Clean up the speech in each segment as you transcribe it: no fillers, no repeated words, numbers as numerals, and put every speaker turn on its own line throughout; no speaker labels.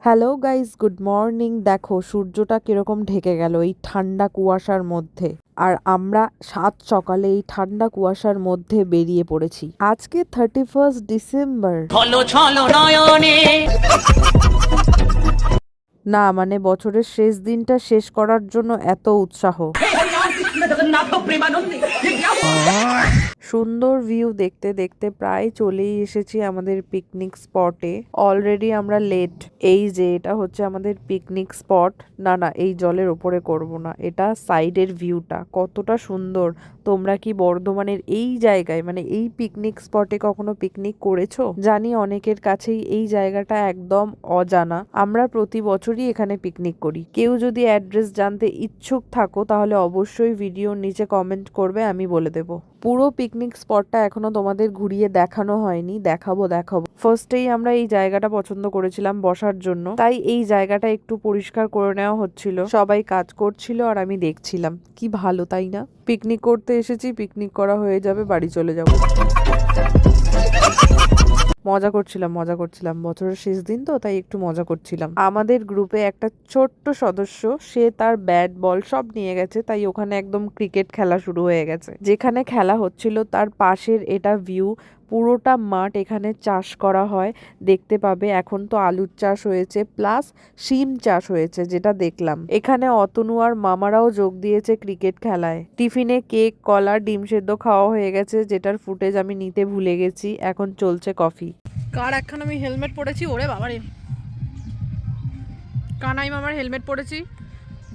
Hello guys, good morning. দেখো সূর্যটা কিরকম ঢেকে গেল এই ঠান্ডা কুয়াশার মধ্যে, আর আমরা সাত সকালে এই ঠান্ডা কুয়াশার মধ্যে বেরিয়ে পড়েছি। আজকে 31 ডিসেম্বর। না মানে বছরের শেষ দিনটা শেষ করার জন্য এত উৎসাহ। সুন্দর ভিউ দেখতে দেখতে প্রায় চলেই এসেছি আমাদের পিকনিক স্পটে। অলরেডি আমরা লেট। এই যে এটা হচ্ছে আমাদের পিকনিক স্পট। না এই জলের ওপরে করব না, এটা সাইডের ভিউটা কতটা সুন্দর। তোমরা কি বর্ধমানের এই জায়গায় মানে এই পিকনিক স্পটে কখনো পিকনিক করেছো? জানি অনেকের কাছেই এই জায়গাটা একদম অজানা। আমরা প্রতি বছরই এখানে পিকনিক করি। কেউ যদি অ্যাড্রেস জানতে ইচ্ছুক থাকো তাহলে অবশ্যই ভিডিওর নিচে কমেন্ট করবে, আমি বলে দেবো। পুরো পিকনিক স্পটটা এখনো তোমাদের ঘুরিয়ে দেখানো হয়নি, দেখাবো। ফার্স্টেই আমরা এই জায়গাটা পছন্দ করেছিলাম বসার জন্য, তাই এই জায়গাটা একটু পরিষ্কার করে নেওয়া হচ্ছিল। সবাই কাজ করছিল আর আমি দেখছিলাম। কি ভালো তাই না? পিকনিক করতে এসেছি, পিকনিক করা হয়ে যাবে, বাড়ি চলে যাব। মজা করছিলাম বছরের শেষ দিন তো, তাই একটু মজা করছিলাম। আমাদের গ্রুপে একটা ছোট্ট সদস্য, সে তার ব্যাট বল সব নিয়ে গেছে, তাই ওখানে একদম ক্রিকেট খেলা শুরু হয়ে গেছে। যেখানে খেলা হচ্ছিল তার পাশের এটা ভিউ। পুরোটা মাঠ এখানে চাষ করা হয়, দেখতে পাবে। এখন তো আলুর চাষ হয়েছে, প্লাস শিম চাষ হয়েছে, যেটা দেখলাম। এখানে অতনু আর মামারাও যোগ দিয়েছে ক্রিকেট খেলায়। টিফিনে কেক, কলা, ডিম সেদ্ধ খাওয়া হয়ে গেছে, যেটার ফুটেজ আমি নিতে ভুলে গেছি। এখন চলছে কফি।
কার একখান আমি হেলমেট পরেছি, ওরে বাবারে, কানাই মামার হেলমেট পরেছি,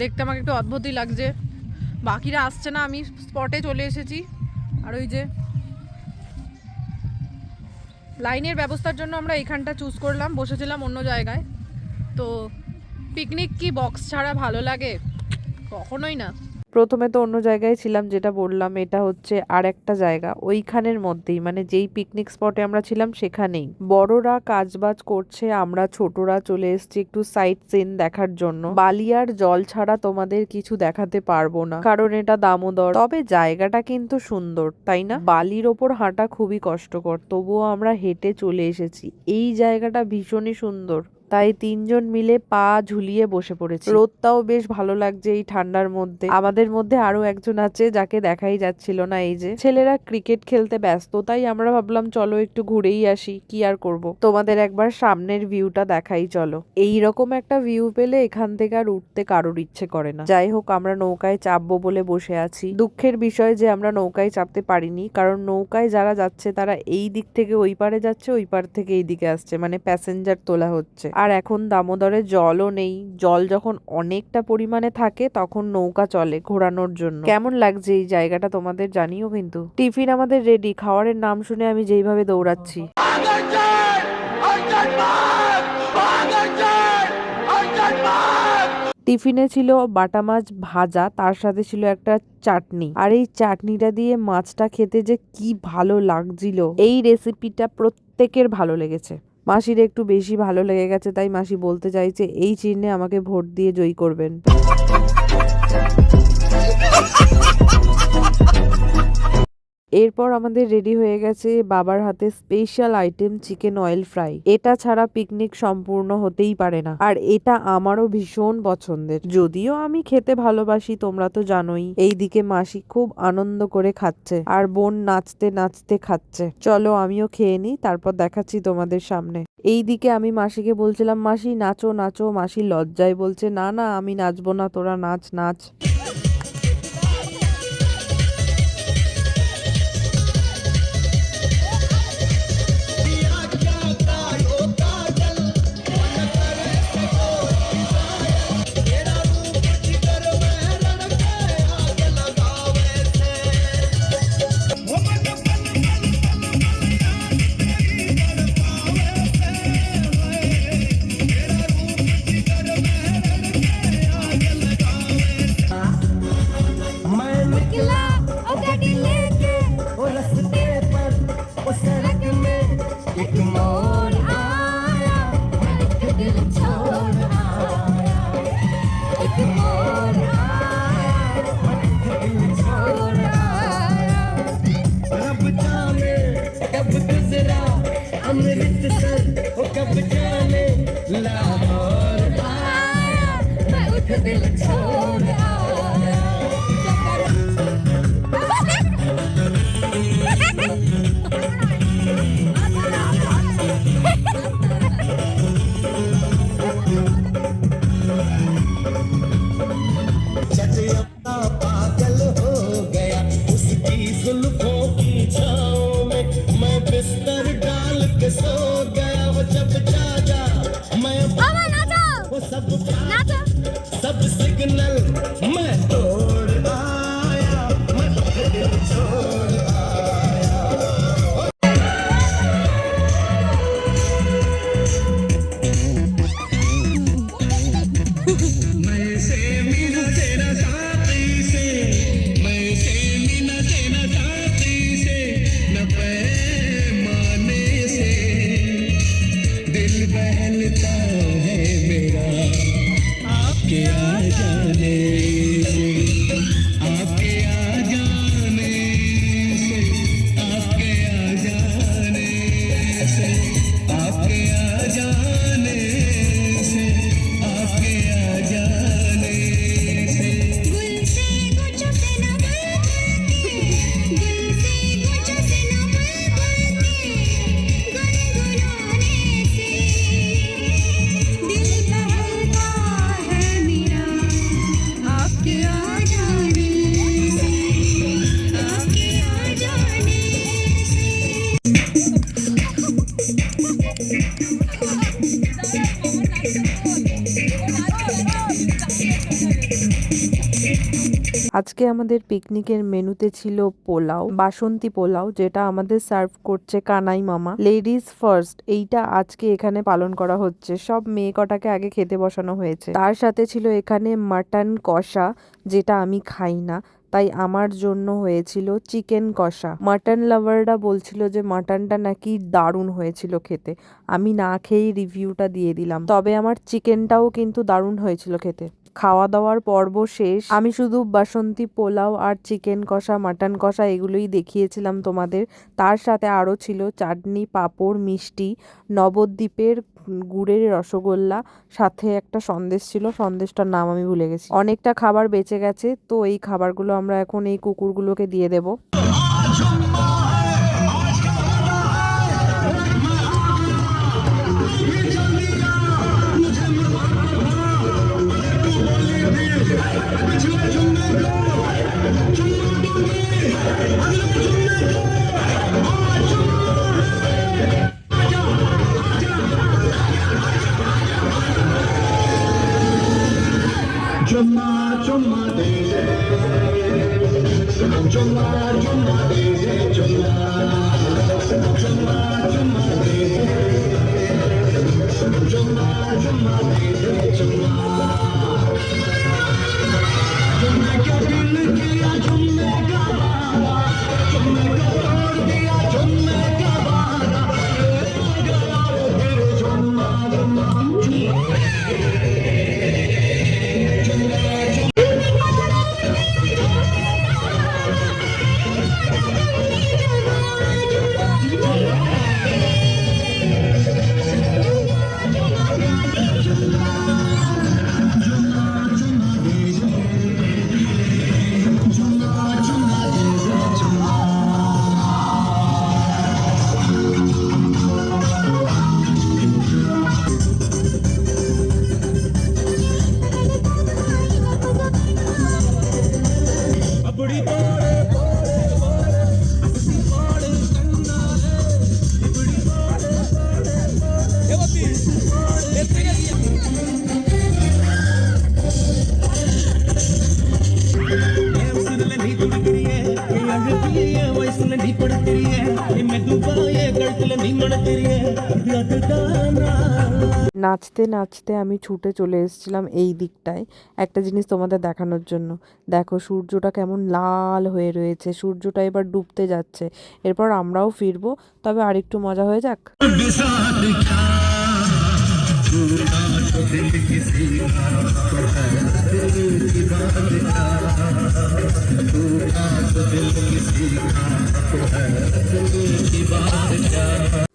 দেখতে আমাকে একটু অদ্ভুতই লাগছে। বাকিরা আসছে না, আমি স্পটে চলে এসেছি। আর ওই যে লাইনের ব্যবস্থার জন্য আমরা এইখানটা চুজ করলাম, বসেছিলাম অন্য জায়গায়। তো পিকনিক কি বক্স ছাড়া ভালো লাগে? কখনোই না।
প্রথমে তো অন্য জায়গায় ছিলাম, যেটা বললাম। এটা হচ্ছে আর একটা জায়গা ওইখানের মধ্যেই, মানে যেই পিকনিক স্পটে আমরা ছিলাম সেখানেই। বড়রা কাজবাজ করছে, আমরা ছোটরা চলে এসেছি একটু সাইট সিন দেখার জন্য। বালিয়ার জল ছাড়া তোমাদের কিছু দেখাতে পারবো না, কারণ এটা দামোদর। তবে জায়গাটা কিন্তু সুন্দর, তাই না? বালির ওপর হাঁটা খুবই কষ্টকর, তবুও আমরা হেঁটে চলে এসেছি। এই জায়গাটা ভীষণই সুন্দর, তাই তিনজন মিলে পা ঝুলিয়ে বসে পড়েছি। রোদটাও বেশ ভালো লাগছে এই ঠান্ডার মধ্যে। আমাদের মধ্যে আরো একজন আছে যাকে দেখাই যাচ্ছিল না। এই যে ছেলেরা ক্রিকেট খেলতে ব্যস্ত, তাই আমরা ভাবলাম চলো একটু ঘুরেই আসি, কি আর করব। তোমাদের একবার সামনের ভিউটা দেখাই চলো। এইরকম একটা ভিউ পেলে এখান থেকে আর উঠতে কারোর ইচ্ছে করে না। যাই হোক, আমরা নৌকায় চাপবো বলে বসে আছি। দুঃখের বিষয় যে আমরা নৌকায় চাপতে পারিনি, কারণ নৌকায় যারা যাচ্ছে তারা এই দিক থেকে ওই পারে যাচ্ছে, ওই পার থেকে এই দিকে আসছে, মানে প্যাসেঞ্জার তোলা হচ্ছে। আর এখন দামোদরে জলও নেই। জল যখন অনেকটা পরিমাণে থাকে তখন নৌকা চলে ঘোরানোর জন্য। কেমন লাগছে এই জায়গাটা তোমাদের জানিও কিন্তু। টিফিন আমাদের রেডি। খাওয়ারের নাম শুনে আমি যেইভাবে দৌড়াচ্ছি। টিফিনে ছিল বাটা মাছ ভাজা, তার সাথে ছিল একটা চাটনি। আর এই চাটনিটা দিয়ে মাছটা খেতে যে কি ভালো লাগছিল। এই রেসিপিটা প্রত্যেকের ভালো লেগেছে। মাসির একটু বেশি ভালো লেগে গেছে, তাই মাসি বলতে চাইছে এই চিহ্নে আমাকে ভোট দিয়ে জয়ী করবেন। এরপর আমাদের রেডি হয়ে গেছে বাবার হাতে special item chicken oil fry. এটা ছাড়া পিকনিক সম্পূর্ণ হতেই পারে না, আর এটা আমারও ভীষণ পছন্দের। যদিও আমি খেতে ভালোবাসি, তোমরা তো জানোই। এইদিকে মাসি খুব আনন্দ করে খাচ্ছে, আর বোন নাচতে নাচতে খাচ্ছে। চলো আমিও খেয়ে নিই, তারপর দেখাচ্ছি তোমাদের সামনে। এইদিকে আমি মাসিকে বলছিলাম, মাসি নাচো নাচো। মাসি লজ্জায় বলছে, না না আমি নাচবো না, তোরা নাচ নাচ।
दिल छोड़ आया
चटिया पागल हो गया उसकी जुल्फों की छाँव में मैं बिस्तर डाल के सो गया वो जब जागा मैं वो सब सिग्नल मैं तोड़ आया मैं दिल छोड़ बहलता है मेरा आपके आ जाने से आपके आ जाने से आपके आ जाने से आपके आ जाने से आपके आ जाने से गुल से कुछ से न गुल से कुछ से न गुनगुनाने से दिल बहलता है मेरा आपके आ जाने से आपके आ जाने से
আজকে আমাদের পিকনিকের মেনুতে ছিল পোলাও, বাসন্তী পোলাও, যেটা আমাদের সার্ভ করছে কানাই মামা। লেডিজ ফার্স্ট এইটা আজকে এখানে পালন করা হচ্ছে। সব মেয়ে কটাকে আগে খেতে বসানো হয়েছে। তার সাথে ছিল এখানে মাটন কষা, যেটা আমি খাই না, তাই আমার জন্য হয়েছিল চিকেন কষা। মাটন লাভাররা বলছিল যে মাটনটা নাকি দারুণ হয়েছিল খেতে। আমি না খেয়েই রিভিউটা দিয়ে দিলাম, তবে আমার চিকেনটাও কিন্তু দারুণ হয়েছিল খেতে। খাওয়া দাওয়ার পর্ব শেষ। আমি শুধু বাসন্তী পোলাও আর চিকেন কষা, মাটন কষা এগুলোই দেখিয়েছিলাম তোমাদের। তার সাথে আরও ছিল চাটনি, পাঁপড়, মিষ্টি, নবদ্বীপের গুড়ের রসগোল্লা, সাথে একটা সন্দেশ ছিল, সন্দেশটার নাম আমি ভুলে গেছি। অনেকটা খাবার বেঁচে গেছে, তো এই খাবারগুলো আমরা এখন এই কুকুরগুলোকে দিয়ে দেবো।
चुम्मा चुम्मा दे दे चुम्मा चुम्मा दे दे चुम्मा चुम्मा चुम्मा दे दे चुम्मा चुम्मा दे दे चुम्मा चुम्मे का दिल किया चुम्मे का वादा चुम्मे का तोड़ दिया चुम्मे का वादा गया फिर चुम्मा चुम्मा
নাচতে নাচতে আমি ছুটে চলে এসেছিলাম এই দিকটায় একটা জিনিস তোমাদের দেখানোর জন্য। দেখো সূর্যটা কেমন লাল হয়ে রয়েছে, সূর্যটা এবার ডুবতে যাচ্ছে। এরপর আমরাও ফিরবো, তবে আরেকটু মজা হয়ে যাক।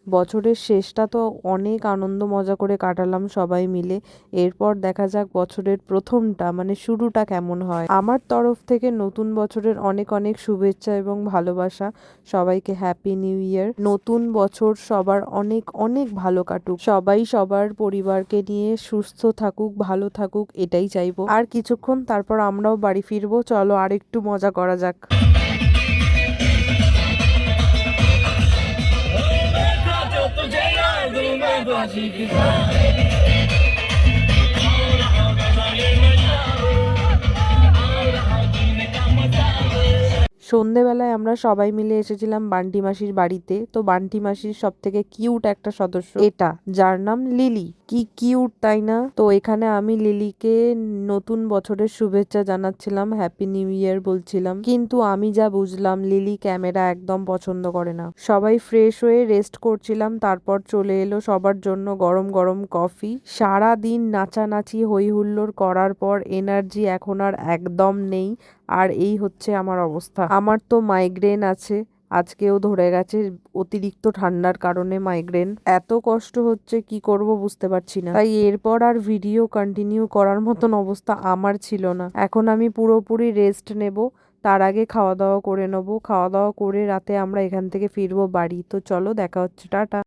বছরের শেষটা তো অনেক আনন্দ মজা করে কাটালাম সবাই মিলে। এরপর দেখা যাক বছরের প্রথমটা মানে শুরুটা কেমন হয়। আমার তরফ থেকে নতুন বছরের অনেক অনেক শুভেচ্ছা এবং ভালোবাসা। সবাইকে হ্যাপি নিউ ইয়ার। নতুন বছর সবার অনেক অনেক ভালো কাটুক, সবাই সবার পরিবারকে নিয়ে সুস্থ থাকুক, ভালো থাকুক, এটাই চাইবো। আর কিছুক্ষণ তারপর আমরাও বাড়ি ফিরবো। চলো আর একটু মজা করা যাক। সন্ধেবেলায় আমরা সবাই মিলে এসেছিলাম বান্টি মাসির বাড়িতে। তো বান্টি মাসির সব থেকে কিউট একটা সদস্য এটা, যার নাম লিলি। কি কিউট তাই না? তো এখানে আমি লিলিকে নতুন বছরের শুভেচ্ছা জানাচ্ছিলাম, হ্যাপি নিউ ইয়ার বলছিলাম। কিন্তু আমি যা বুঝলাম লিলি ক্যামেরা একদম পছন্দ করে না। সবাই ফ্রেশ হয়ে রেস্ট করছিলাম, তারপর চলে এলো সবার জন্য গরম গরম কফি। সারা দিন নাচানাচি হই হুল্লোড় করার পর এনার্জি এখন আর একদম নেই। আর এই হচ্ছে আমার অবস্থা। আমার তো মাইগ্রেন আছে, আজকেও ধরে গেছে। অতিরিক্ত ঠান্ডার কারণে মাইগ্রেন। এত কষ্ট হচ্ছে, কি করব বুঝতে পারছি না। তাই এরপর আর ভিডিও কন্টিনিউ করার মতন অবস্থা আমার ছিল না। এখন আমি পুরোপুরি রেস্ট নেব। তার আগে খাওয়া দাওয়া করে নেবো। খাওয়া দাওয়া করে রাতে আমরা এখান থেকে ফিরবো বাড়ি। তো চলো, দেখা হচ্ছে, টাটা।